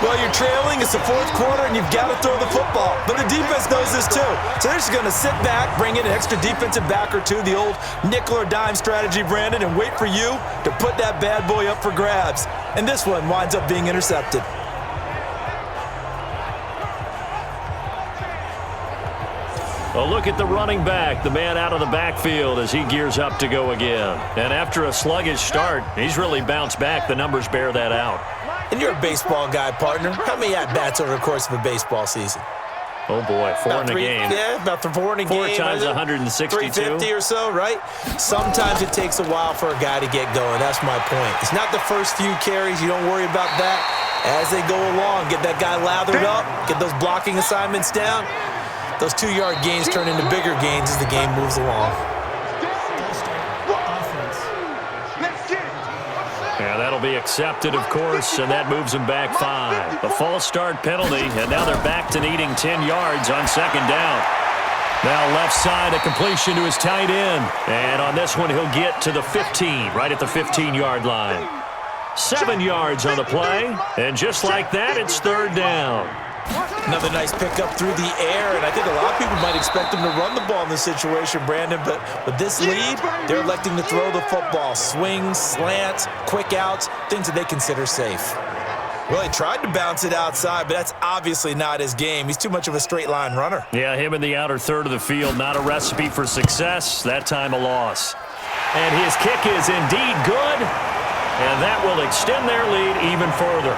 Well, you're trailing. It's the 4th quarter, and you've got to throw the football. But the defense knows this, too. So they're just going to sit back, bring in an extra defensive back or two, the old nickel or dime strategy, Brandon, and wait for you to put that bad boy up for grabs. And this one winds up being intercepted. A look at the running back, the man out of the backfield as he gears up to go again. And after a sluggish start, he's really bounced back. The numbers bear that out. And you're a baseball guy, partner. How many at-bats over the course of a baseball season? Oh, boy, 4 in a game. Yeah, about 4 in a game. 4 times 162. 350 or so, right? Sometimes it takes a while for a guy to get going. That's my point. It's not the first few carries. You don't worry about that. As they go along, get that guy lathered up, get those blocking assignments down. Those 2-yard gains turn into bigger gains as the game moves along. Yeah, that'll be accepted, of course, and that moves them back 5. A false start penalty, and now they're back to needing 10 yards on 2nd down. Now left side, a completion to his tight end. And on this one, he'll get to the 15, right at the 15-yard line. 7 yards on the play, and just like that, it's 3rd down. Another nice pickup through the air, and I think a lot of people might expect them to run the ball in this situation, Brandon, but with this lead, they're electing to throw the football. Swings, slants, quick outs, things that they consider safe. Well, he tried to bounce it outside, but that's obviously not his game. He's too much of a straight line runner. Yeah, him in the outer third of the field, not a recipe for success. That time a loss. And his kick is indeed good, and that will extend their lead even further.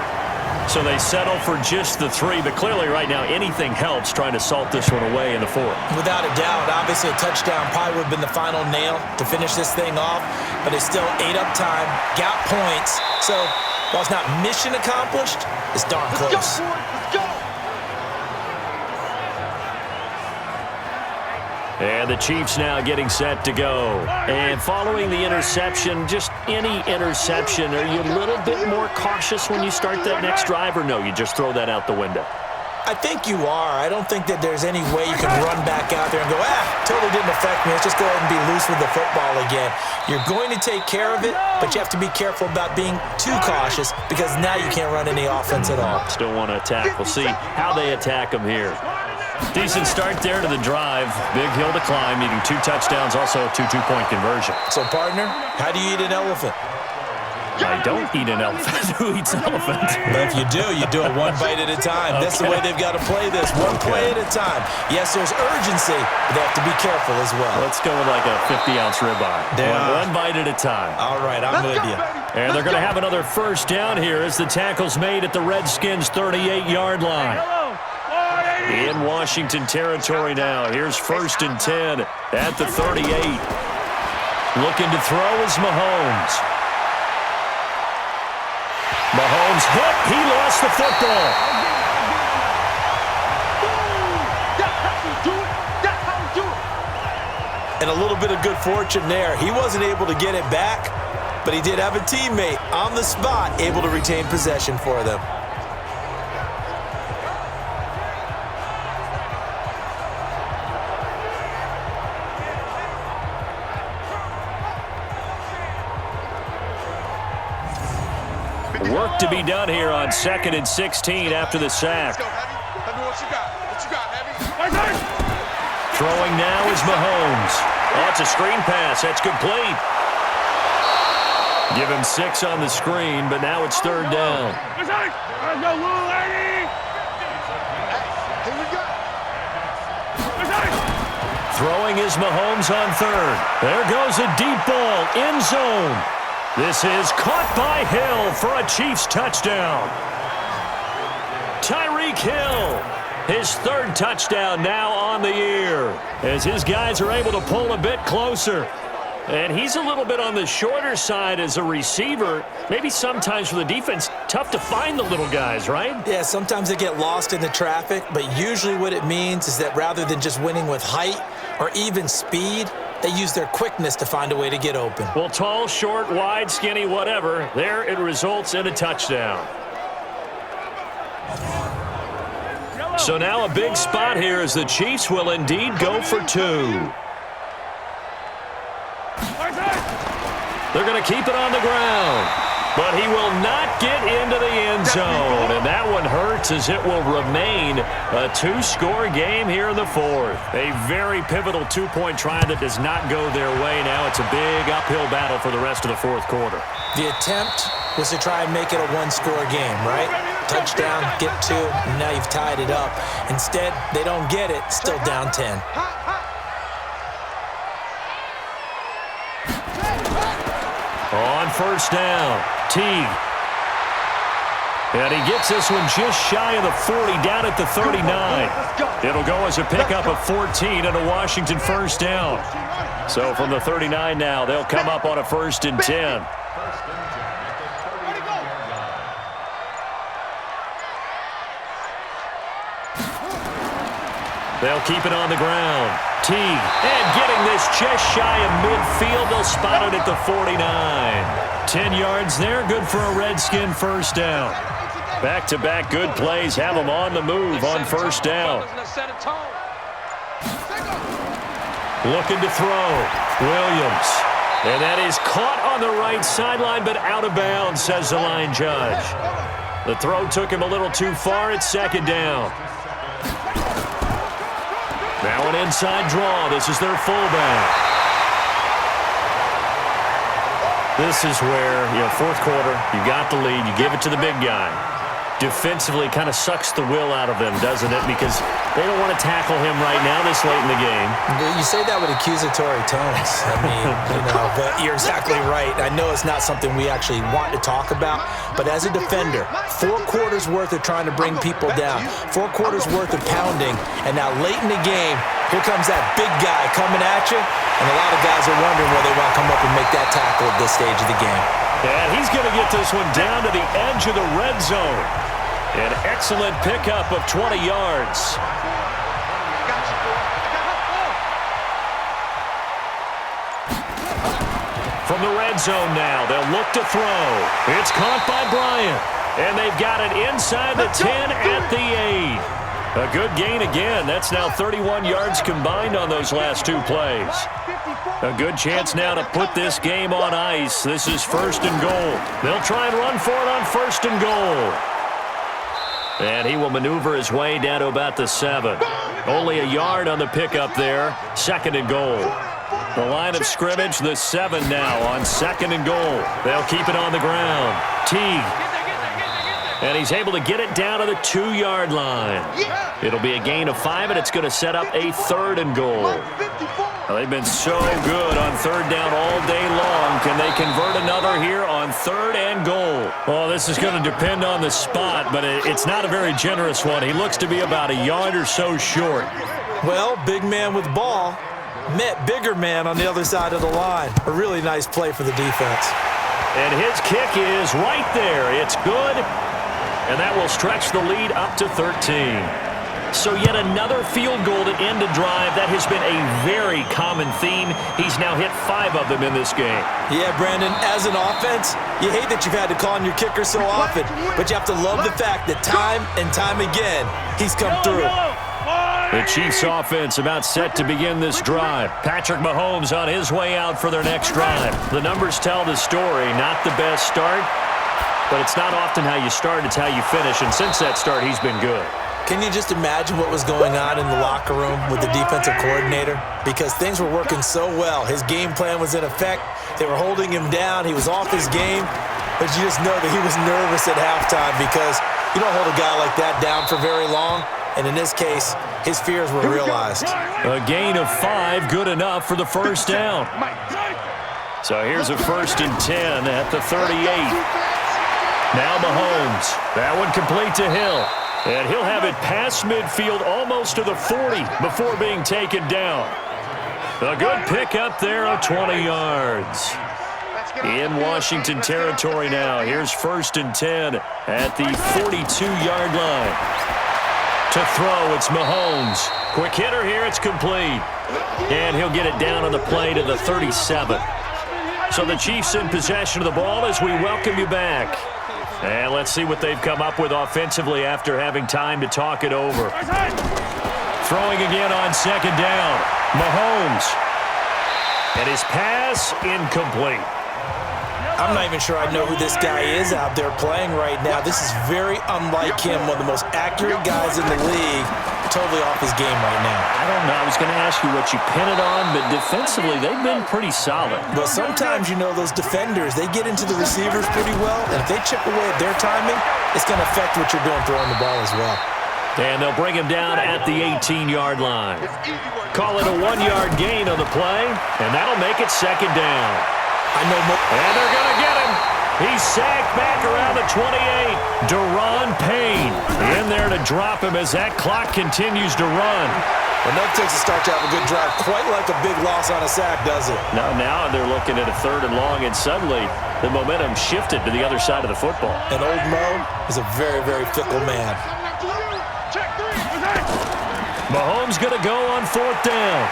So they settle for just the 3, but clearly right now anything helps trying to salt this one away in the 4th. Without a doubt, obviously a touchdown probably would have been the final nail to finish this thing off, but it's still ate up time, got points. So while it's not mission accomplished, it's darn close. Let's go! And the Chiefs now getting set to go. And following the interception, just any interception, are you a little bit more cautious when you start that next drive, or no, you just throw that out the window? I think you are. I don't think that there's any way you can run back out there and go, totally didn't affect me. Let's just go ahead and be loose with the football again. You're going to take care of it, but you have to be careful about being too cautious because now you can't run any offense at all. Still want to attack. We'll see how they attack them here. Decent start there to the drive. Big hill to climb, needing 2 touchdowns, also a 2 two-point conversion. So, partner, how do you eat an elephant? I don't eat an elephant. Who eats elephant? But if you do it one bite at a time. Okay. That's the way they've got to play this, one play at a time. Yes, there's urgency, but they have to be careful as well. Let's go with like a 50-ounce ribeye. One bite at a time. All right, I'm with you. And they're going to have another first down here as the tackle's made at the Redskins' 38-yard line. In Washington territory now. Here's 1st and 10 at the 38. Looking to throw is Mahomes. Mahomes hit. He lost the football. And a little bit of good fortune there. He wasn't able to get it back, but he did have a teammate on the spot able to retain possession for them. Work to be done here on 2nd and 16 after the sack. Throwing now is Mahomes. Oh, it's a screen pass. That's complete. Give him 6 on the screen, but now it's 3rd down. Throwing is Mahomes on 3rd. There goes a deep ball, end zone. This is caught by Hill for a Chiefs touchdown. Tyreek Hill, his 3rd touchdown now on the year, as his guys are able to pull a bit closer. And he's a little bit on the shorter side as a receiver. Maybe sometimes for the defense, tough to find the little guys, right? Yeah, sometimes they get lost in the traffic, but usually what it means is that rather than just winning with height or even speed, they use their quickness to find a way to get open. Well, tall, short, wide, skinny, whatever, there it results in a touchdown. So now a big spot here as the Chiefs will indeed go for 2. They're going to keep it on the ground, but he will not get into the end zone, and that one hurts as it will remain a 2-score game here in the 4th. A very pivotal 2-point try that does not go their way. Now it's a big uphill battle for the rest of the 4th quarter. The attempt was to try and make it a 1-score game, right? Touchdown, get 2, and now you've tied it up. Instead, they don't get it, still down 10. On 1st down, Teague. And he gets this one just shy of the 40, down at the 39. It'll go as a pickup of 14 and a Washington 1st down. So from the 39 now, they'll come up on a 1st and 10. They'll keep it on the ground. Teague, and getting this just shy of midfield. They'll spot it at the 49. 10 yards there, good for a Redskin 1st down. Back-to-back good plays have them on the move on 1st down. Looking to throw. Williams. And that is caught on the right sideline, but out of bounds, says the line judge. The throw took him a little too far. It's second down. Now an inside draw. This is their fullback. This is where, fourth quarter, you got the lead, you give it to the big guy. Defensively kind of sucks the will out of them, doesn't it? Because they don't want to tackle him right now this late in the game. You say that with accusatory tones. I mean, but you're exactly right. I know it's not something we actually want to talk about, but as a defender, 4 quarters worth of trying to bring people down, 4 quarters worth of pounding, and now late in the game, here comes that big guy coming at you, and a lot of guys are wondering whether they want to come up and make that tackle at this stage of the game. And he's going to get this one down to the edge of the red zone. An excellent pickup of 20 yards. From the red zone now, they'll look to throw. It's caught by Bryant. And they've got it inside the 10 at the 8. A good gain again. That's now 31 yards combined on those last 2 plays. A good chance now to put this game on ice. This is first and goal. They'll try and run for it on first and goal. And he will maneuver his way down to about the 7. Only a yard on the pickup there. Second and goal. The line of scrimmage, the 7 now on second and goal. They'll keep it on the ground. Teague. And he's able to get it down to the 2-yard line. It'll be a gain of 5, and it's going to set up a third and goal. Well, they've been so good on third down all day long. Can they convert another here on third and goal? Well, this is going to depend on the spot, but it's not a very generous one. He looks to be about a yard or so short. Well, big man with ball met bigger man on the other side of the line. A really nice play for the defense. And his kick is right there. It's good. And that will stretch the lead up to 13. So yet another field goal to end a drive. That has been a very common theme. He's now hit 5 of them in this game. Yeah, Brandon, as an offense, you hate that you've had to call on your kicker so often, but you have to love the fact that time and time again, he's come through. The Chiefs offense about set to begin this drive. Patrick Mahomes on his way out for their next drive. The numbers tell the story. Not the best start, but it's not often how you start, it's how you finish. And since that start, he's been good. Can you just imagine what was going on in the locker room with the defensive coordinator? Because things were working so well. His game plan was in effect. They were holding him down. He was off his game. But you just know that he was nervous at halftime because you don't hold a guy like that down for very long. And in this case, his fears were realized. A gain of 5, good enough for the first down. So here's a 1st and 10 at the 38. Now Mahomes. That one complete to Hill. And he'll have it past midfield almost to the 40 before being taken down. A good pickup there of 20 yards. In Washington territory now. Here's 1st and 10 at the 42-yard line. To throw, it's Mahomes. Quick hitter here, it's complete. And he'll get it down on the play to the 37. So the Chiefs in possession of the ball as we welcome you back. And let's see what they've come up with offensively after having time to talk it over. Throwing again on second down. Mahomes. And his pass incomplete. I'm not even sure I know who this guy is out there playing right now. This is very unlike him, one of the most accurate guys in the league. Totally off his game right now. I don't know. I was going to ask you what you pin it on, but defensively, they've been pretty solid. Well, sometimes, those defenders, they get into the receivers pretty well, and if they chip away at their timing, it's going to affect what you're doing throwing the ball as well. And they'll bring him down at the 18-yard line. Call it a 1-yard gain on the play, and that'll make it second down. And they're going to get him. He's sacked back around the 28. Deron Payne in there to drop him as that clock continues to run. Well, that takes a start to have a good drive. Quite like a big loss on a sack, does it? Now they're looking at a 3rd and long, and suddenly the momentum shifted to the other side of the football. And old Mo is a very, very fickle man. Mahomes going to go on 4th down.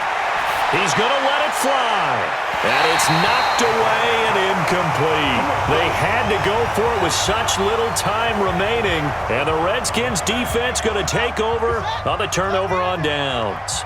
He's going to let it fly. And it's knocked away and incomplete. They had to go for it with such little time remaining. And the Redskins defense going to take over on the turnover on downs.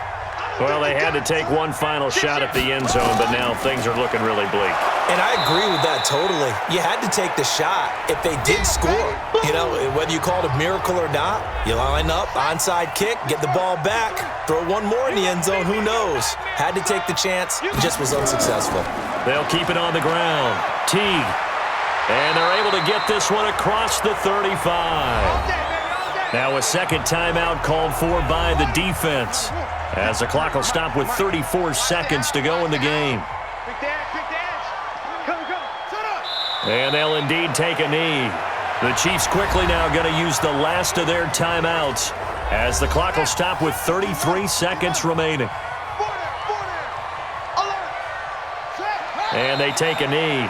Well, they had to take one final shot at the end zone, but now things are looking really bleak. And I agree with that totally. You had to take the shot if they did score. You know, whether you call it a miracle or not, you line up, onside kick, get the ball back, throw one more in the end zone, who knows? Had to take the chance, just was unsuccessful. They'll keep it on the ground. Teague. And they're able to get this one across the 35. Now a second timeout called for by the defense, as the clock will stop with 34 seconds to go in the game. And they'll indeed take a knee. The Chiefs quickly now going to use the last of their timeouts, as the clock will stop with 33 seconds remaining. And they take a knee.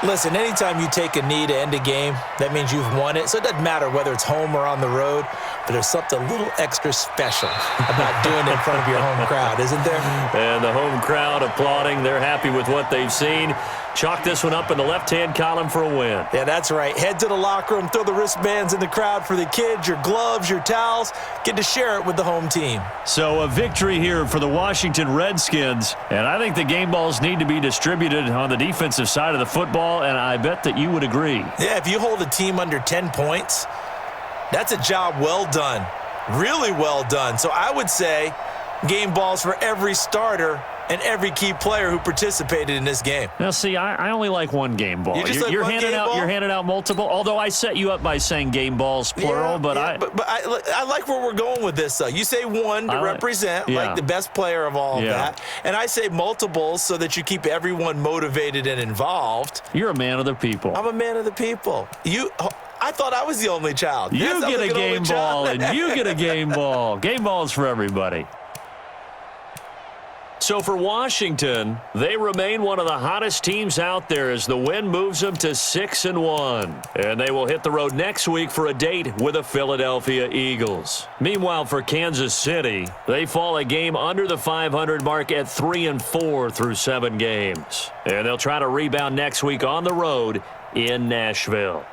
Listen, anytime you take a knee to end a game, that means you've won it. So it doesn't matter whether it's home or on the road, but there's something a little extra special about doing it in front of your home crowd, isn't there? And the home crowd applauding. They're happy with what they've seen. Chalk this one up in the left-hand column for a win. Yeah, that's right. Head to the locker room, throw the wristbands in the crowd for the kids, your gloves, your towels. Get to share it with the home team. So a victory here for the Washington Redskins. And I think the game balls need to be distributed on the defensive side of the football, and I bet that you would agree. Yeah, if you hold a team under 10 points, that's a job well done. Really well done. So I would say game balls for every starter and every key player who participated in this game. Now, see, I only like one game ball. You're handing out multiple. Although I set you up by saying game balls plural, but I like where we're going with this. Though you say one to represent like the best player of all of that, and I say multiples so that you keep everyone motivated and involved. You're a man of the people. I'm a man of the people. I thought I was the only child. You get a game ball, and you get a game ball. Game balls for everybody. So for Washington, they remain one of the hottest teams out there as the win moves them to 6-1. And they will hit the road next week for a date with the Philadelphia Eagles. Meanwhile, for Kansas City, they fall a game under the 500 mark at 3-4 through 7 games. And they'll try to rebound next week on the road in Nashville.